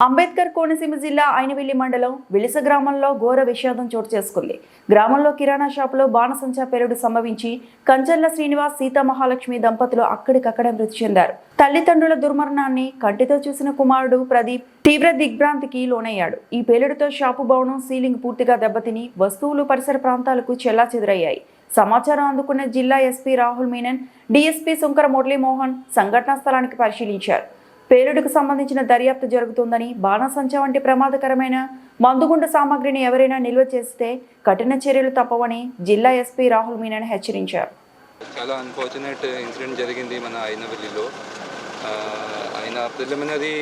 అంబేద్కర్ కోనసీమ జిల్లా ఐనవిల్లి మండలం విలిస గ్రామంలో ఘోర విషాదం చోటు చేసుకుంది. గ్రామంలో కిరాణా షాపులో బాణసంచా పేలుడు సంభవించి కంచర్ల శ్రీనివాస్ సీతామహాలక్ష్మి దంపతులు అక్కడికక్కడే మృతి చెందారు. తల్లిదండ్రుల దుర్మరణాన్ని కంటితో చూసిన కుమారుడు ప్రదీప్ తీవ్ర దిగ్భ్రాంతికి లోనయ్యాడు. ఈ పేలుడుతో షాపు భవనం సీలింగ్ పూర్తిగా దెబ్బతిని వస్తువులు పరిసర ప్రాంతాలకు చెల్లాచెదురయ్యాయి. సమాచారం అందుకున్న జిల్లా ఎస్పీ రాహుల్ మీనన్, డీఎస్పీ శంకర మురళీమోహన్ సంఘటనా స్థలానికి పరిశీలించారు. పేలుడుకు సంబంధించిన దర్యాప్తు జరుగుతుందని, బాణసంచా వంటి ప్రమాదకరమైన మందుగుండు సామాగ్రిని ఎవరైనా నిల్వ చేస్తే కఠిన చర్యలు తప్పవని జిల్లా ఎస్పీ రాహుల్ మీనన్ హెచ్చరించారు. చాలా అన్ఫార్చునేట్ ఇన్సిడెంట్ జరిగింది మన ఐనవల్లిలో. ఆయన ప్రిలిమినరీ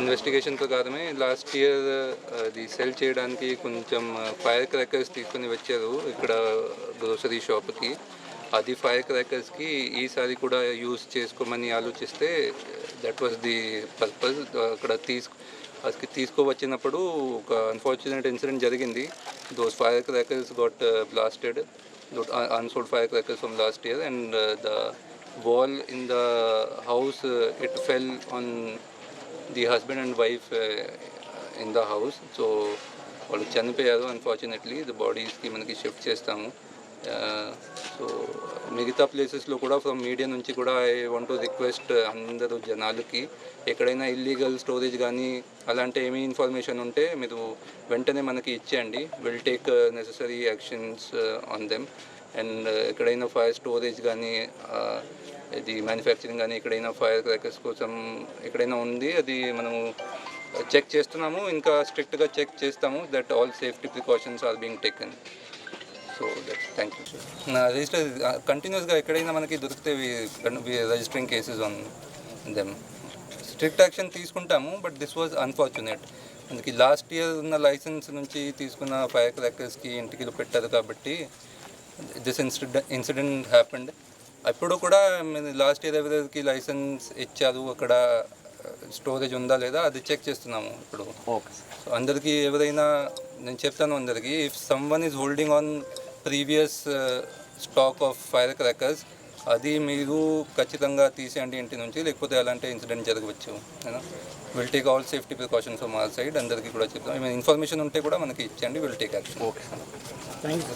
ఇన్వెస్టిగేషన్ ప్రకారమే లాస్ట్ ఇయర్ అది సెల్ చేయడానికి కొంచెం ఫైర్ క్రాకర్స్ తీసుకుని వచ్చారు ఇక్కడ గ్రోసరీ షాప్కి. అది ఫైర్ క్రాకర్స్కి ఈసారి కూడా యూజ్ చేసుకోమని ఆలోచిస్తే దట్ వాస్ ది పర్పస్. అక్కడ తీసుకువచ్చినప్పుడు ఒక అన్ఫార్చునేట్ ఇన్సిడెంట్ జరిగింది. Those fire crackers got blasted, unsold firecrackers from last year, and the wall in the house it fell on the husband and wife in the house. So వాళ్ళు చనిపోయారు. Unfortunately the బాడీస్కి మనకి shift చేస్తాము. So మిగతా ప్లేసెస్లో కూడా from media నుంచి కూడా I want to request అందరూ జనాలకి, ఎక్కడైనా ఇల్లీగల్ స్టోరేజ్ కానీ అలాంటి ఏమీ ఇన్ఫర్మేషన్ ఉంటే మీరు వెంటనే మనకి ఇచ్చేయండి. Will take necessary actions on them. And ఎక్కడైనా ఫైర్ స్టోరేజ్ కానీ ఇది మ్యానుఫ్యాక్చరింగ్ కానీ ఎక్కడైనా ఫైర్ క్రాకర్స్ కోసం ఎక్కడైనా ఉంది, అది మనము చెక్ చేస్తున్నాము. ఇంకా స్ట్రిక్ట్గా చెక్ చేస్తాము that all safety precautions are being taken. So that's thank you sir. Register కంటిన్యూస్గా ఎక్కడైనా మనకి దొరికితే registering cases on them. Strict action తీసుకుంటాము. But this was unfortunate. మనకి లాస్ట్ ఇయర్ ఉన్న లైసెన్స్ నుంచి తీసుకున్న ఫైర్ క్రాకర్స్కి ఇంటికి పెట్టారు కాబట్టి దిస్ ఇన్సిడెంట్ హ్యాపెండ్. అప్పుడు కూడా లాస్ట్ ఇయర్ ఎవరికి లైసెన్స్ ఇచ్చారు, అక్కడ స్టోరేజ్ ఉందా లేదా అది చెక్ చేస్తున్నాము ఇప్పుడు. సో అందరికీ ఎవరైనా నేను చెప్తాను అందరికీ, if someone is holding on previous stock of fire crackers, అది మీరు ఖచ్చితంగా తీసేయండి ఇంటి నుంచి, లేకపోతే అలాంటి ఇన్సిడెంట్ జరగవచ్చు. Will take all safety precautions from our side. అందరికీ కూడా చెప్తాం. ఏమైనా ఇన్ఫర్మేషన్ ఉంటే కూడా మనకి ఇచ్చేయండి, విల్ టేక్ యాక్షన్. ఓకే.